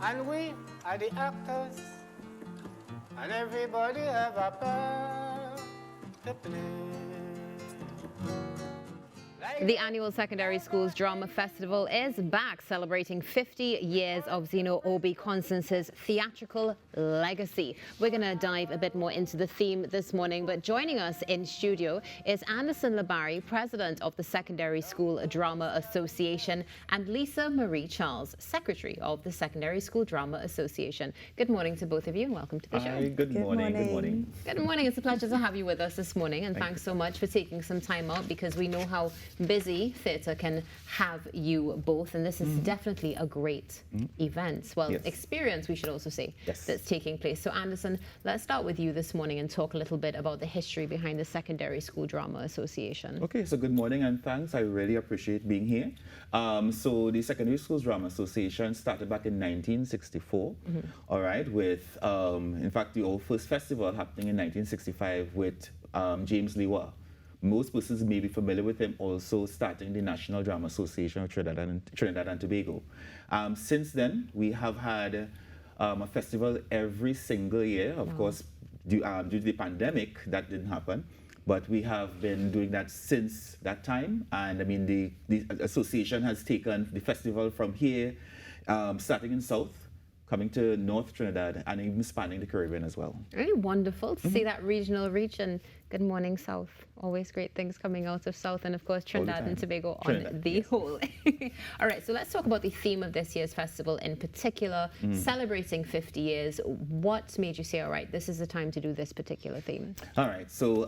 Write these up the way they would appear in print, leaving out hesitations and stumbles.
And we are the actors, and everybody have a part to play. The annual Secondary Schools Drama Festival is back, celebrating 50 years of Zeno Obi Constance's theatrical legacy. We're going to dive a bit more into the theme this morning, but joining us in studio is Anderson Labari, President of the Secondary School Drama Association, and Lisa Marie Charles, Secretary of the Secondary School Drama Association. Good morning to both of you and welcome to the show. Hi, good morning. Good morning. Good morning. It's a pleasure to have you with us this morning, and thanks so much for taking some time out, because we know how busy theatre can have you both, and this is definitely a great event. Well, experience, we should also say, that's taking place. So Anderson, let's start with you this morning and talk a little bit about the history behind the Secondary School Drama Association. Okay, so good morning and thanks. I really appreciate being here. So the Secondary Schools Drama Association started back in 1964, all right, with, in fact, the first festival happening in 1965 with James Lewa. Most persons may be familiar with him also starting the National Drama Association of Trinidad and Tobago. Since then, we have had a festival every single year. Of course, due to the pandemic, that didn't happen. But we have been doing that since that time. And I mean, the association has taken the festival from here, starting in South, coming to North Trinidad, and even spanning the Caribbean as well. Really wonderful to see that regional reach, and good morning, South. Always great things coming out of South, and of course Trinidad and Tobago on the whole. All right, so let's talk about the theme of this year's festival in particular, celebrating 50 years. What made you say, all right, this is the time to do this particular theme? All right, so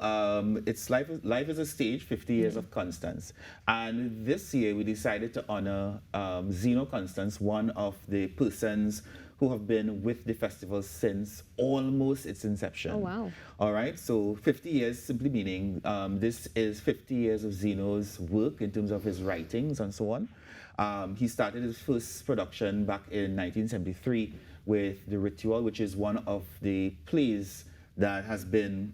it's Life is a Stage, 50 Years of Constance. And this year we decided to honor Zeno Constance, one of the persons who have been with the festival since almost its inception. Oh, wow. All right, so 50 years simply meaning this is 50 years of Zeno's work in terms of his writings and so on. He started his first production back in 1973 with The Ritual, which is one of the plays that has been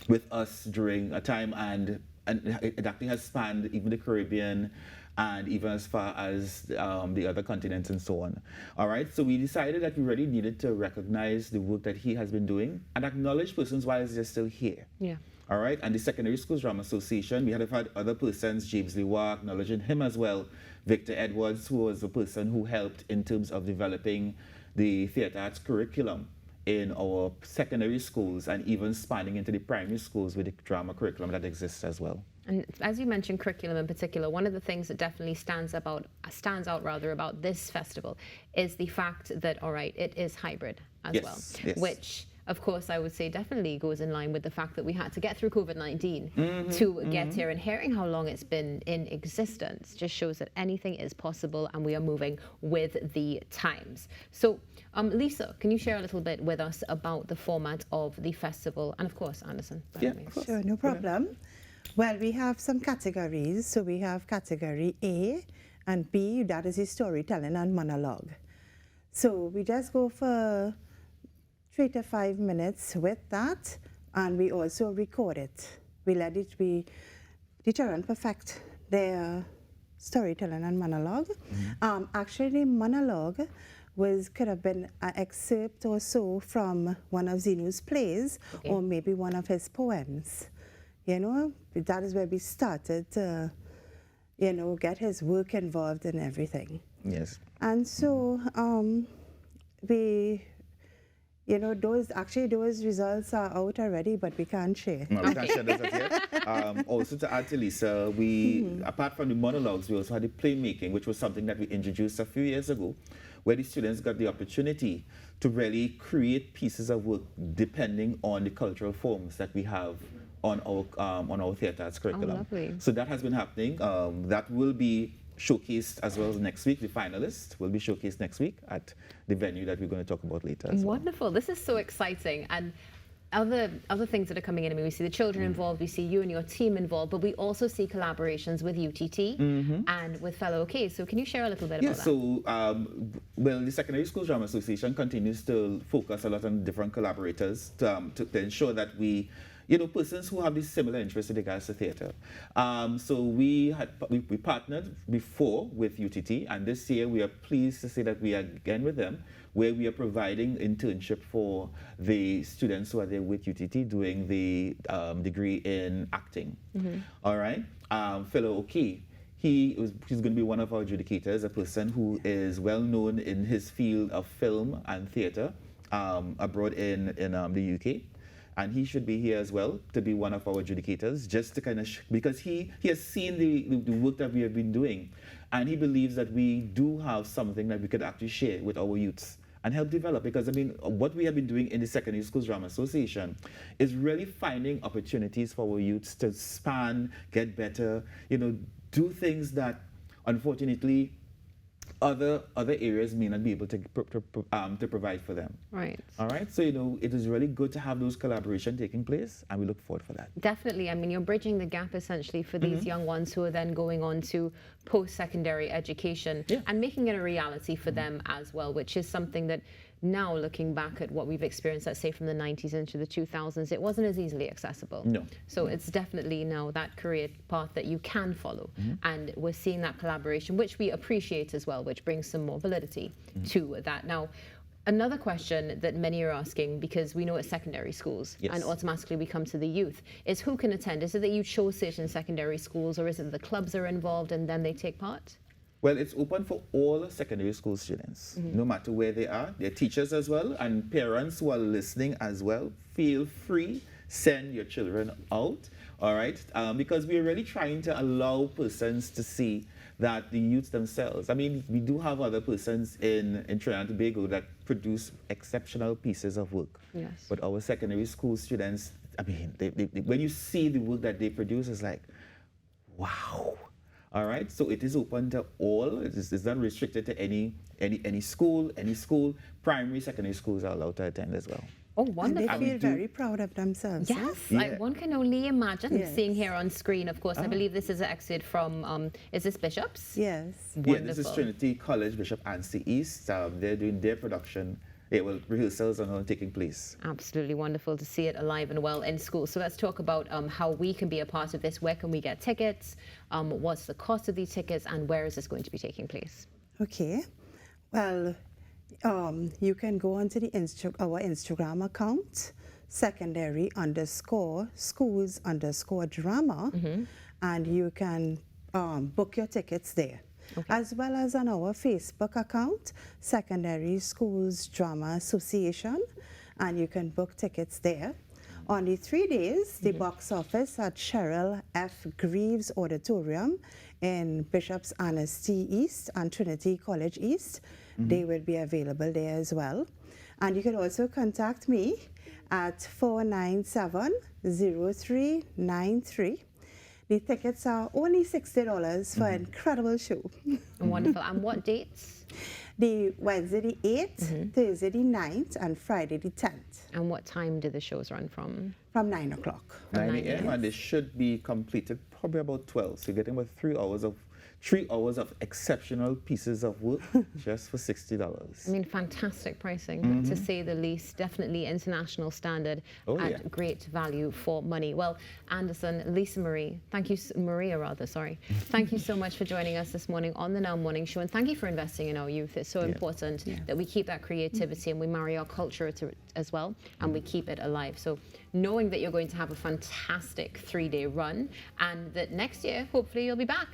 with us during a time, and it actually has spanned even the Caribbean and even as far as the other continents and so on. All right, so we decided that we really needed to recognize the work that he has been doing and acknowledge persons while they're still here. Yeah. All right, and the Secondary Schools Drama Association, we have had other persons, James Lewa, acknowledging him as well, Victor Edwards, who was the person who helped in terms of developing the theatre arts curriculum in our secondary schools and even spanning into the primary schools with the drama curriculum that exists as well. And as you mentioned, curriculum in particular, one of the things that definitely stands out about this festival is the fact that, all right, it is hybrid as well, which, of course, I would say definitely goes in line with the fact that we had to get through COVID-19 to get here, and hearing how long it's been in existence just shows that anything is possible and we are moving with the times. So, Lisa, can you share a little bit with us about the format of the festival? And of course, Anderson. Yeah, sure, no problem. Well, we have some categories. So we have category A and B, that is the storytelling and monologue. So we just go for 3 to 5 minutes with that, and we also record it. We let it be, the children perfect their storytelling and monologue. Actually, the monologue could have been an excerpt or so from one of Zeno's plays, or maybe one of his poems. You know, that is where we started to, you know, get his work involved in everything. Yes. And so we, you know, those results are out already, but we can't share. No, we can't share those as yet. Also to add to Lisa, we, apart from the monologues, we also had the playmaking, which was something that we introduced a few years ago, where the students got the opportunity to really create pieces of work depending on the cultural forms that we have on our theatre arts curriculum. Oh, lovely. So that has been happening. That will be showcased as well as next week. The finalists will be showcased next week at the venue that we're going to talk about later as Wonderful. well. This is so exciting. And other things that are coming in, I mean, we see the children involved, we see you and your team involved, but we also see collaborations with UTT and with Fellow OK. So can you share a little bit about that? So, well, the Secondary Schools Drama Association continues to focus a lot on different collaborators to ensure that we persons who have this similar interest in regards to theatre. So we partnered before with UTT, and this year we are pleased to say that we are again with them, where we are providing internship for the students who are there with UTT doing the degree in acting. All right, fellow Oki. He's going to be one of our adjudicators, a person who is well known in his field of film and theatre abroad in the UK. And he should be here as well to be one of our adjudicators, just to kind of, because he has seen the work that we have been doing. And he believes that we do have something that we could actually share with our youths and help develop. Because, I mean, what we have been doing in the Secondary Schools Drama Association is really finding opportunities for our youths to span, get better, do things that, unfortunately, other areas may not be able to provide for them. Right. All right. So, it is really good to have those collaboration taking place, and we look forward for that. Definitely. I mean, you're bridging the gap essentially for these young ones who are then going on to post-secondary education and making it a reality for them as well, which is something that now, looking back at what we've experienced, let's say from the 90s into the 2000s, it wasn't as easily accessible. No. So it's definitely now that career path that you can follow. And we're seeing that collaboration, which we appreciate as well, which brings some more validity to that. Now, another question that many are asking, because we know it's secondary schools, and automatically we come to the youth, is who can attend? Is it that you chose certain secondary schools, or is it that the clubs are involved and then they take part? Well, it's open for all secondary school students, no matter where they are. Their teachers as well, and parents who are listening as well. Feel free, send your children out, all right? Because we're really trying to allow persons to see that the youths themselves, I mean, we do have other persons in Trinidad and Tobago that produce exceptional pieces of work. Yes. But our secondary school students, I mean, they, when you see the work that they produce, it's like, wow. All right, so it is open to all. It's not restricted to any school. Any school, primary, secondary schools are allowed to attend as well. Oh, wonderful. And they feel very proud of themselves. Yes, one can only imagine seeing here on screen, of course. I believe this is an exit from, is this Bishop's? Yes. Wonderful. Yeah, this is Trinity College, Bishop Anstey East. They're doing their production. Rehearsals are now taking place. Absolutely wonderful to see it alive and well in school. So let's talk about how we can be a part of this. Where can we get tickets? What's the cost of these tickets? And where is this going to be taking place? Okay. Well, you can go onto the our Instagram account, secondary_schools_drama, and you can book your tickets there. Okay. As well as on our Facebook account, Secondary Schools Drama Association, and you can book tickets there. On the 3 days, the box office at Cheryl F. Greaves Auditorium in Bishop's Anstey East and Trinity College East, they will be available there as well. And you can also contact me at 497-0393. The tickets are only $60 for an incredible show. Wonderful. And what dates? The Wednesday the 8th, Thursday the 9th, and Friday the 10th. And what time do the shows run from? From 9 o'clock. 9 a.m. and they should be completed probably about 12. So you're getting about 3 hours of exceptional pieces of work just for $60. I mean, fantastic pricing, to say the least. Definitely international standard at great value for money. Well, Anderson, Lisa Marie, thank you, thank you so much for joining us this morning on the Now Morning Show, and thank you for investing in our youth. It's so important that we keep that creativity and we marry our culture to it as well, and we keep it alive. So knowing that you're going to have a fantastic 3-day run, and that next year, hopefully you'll be back.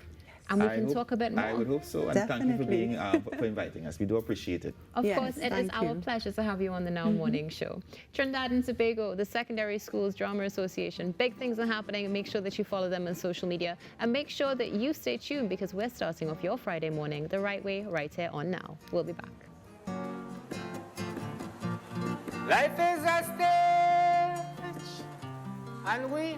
And we can talk a bit more. I would hope so. And thank you for being for inviting us. We do appreciate it. Of course, it is our pleasure to have you on the Now Morning Show. Trinidad and Tobago, the Secondary Schools Drama Association. Big things are happening, and make sure that you follow them on social media. And make sure that you stay tuned, because we're starting off your Friday morning the right way, right here on Now. We'll be back. Life is a stage, and we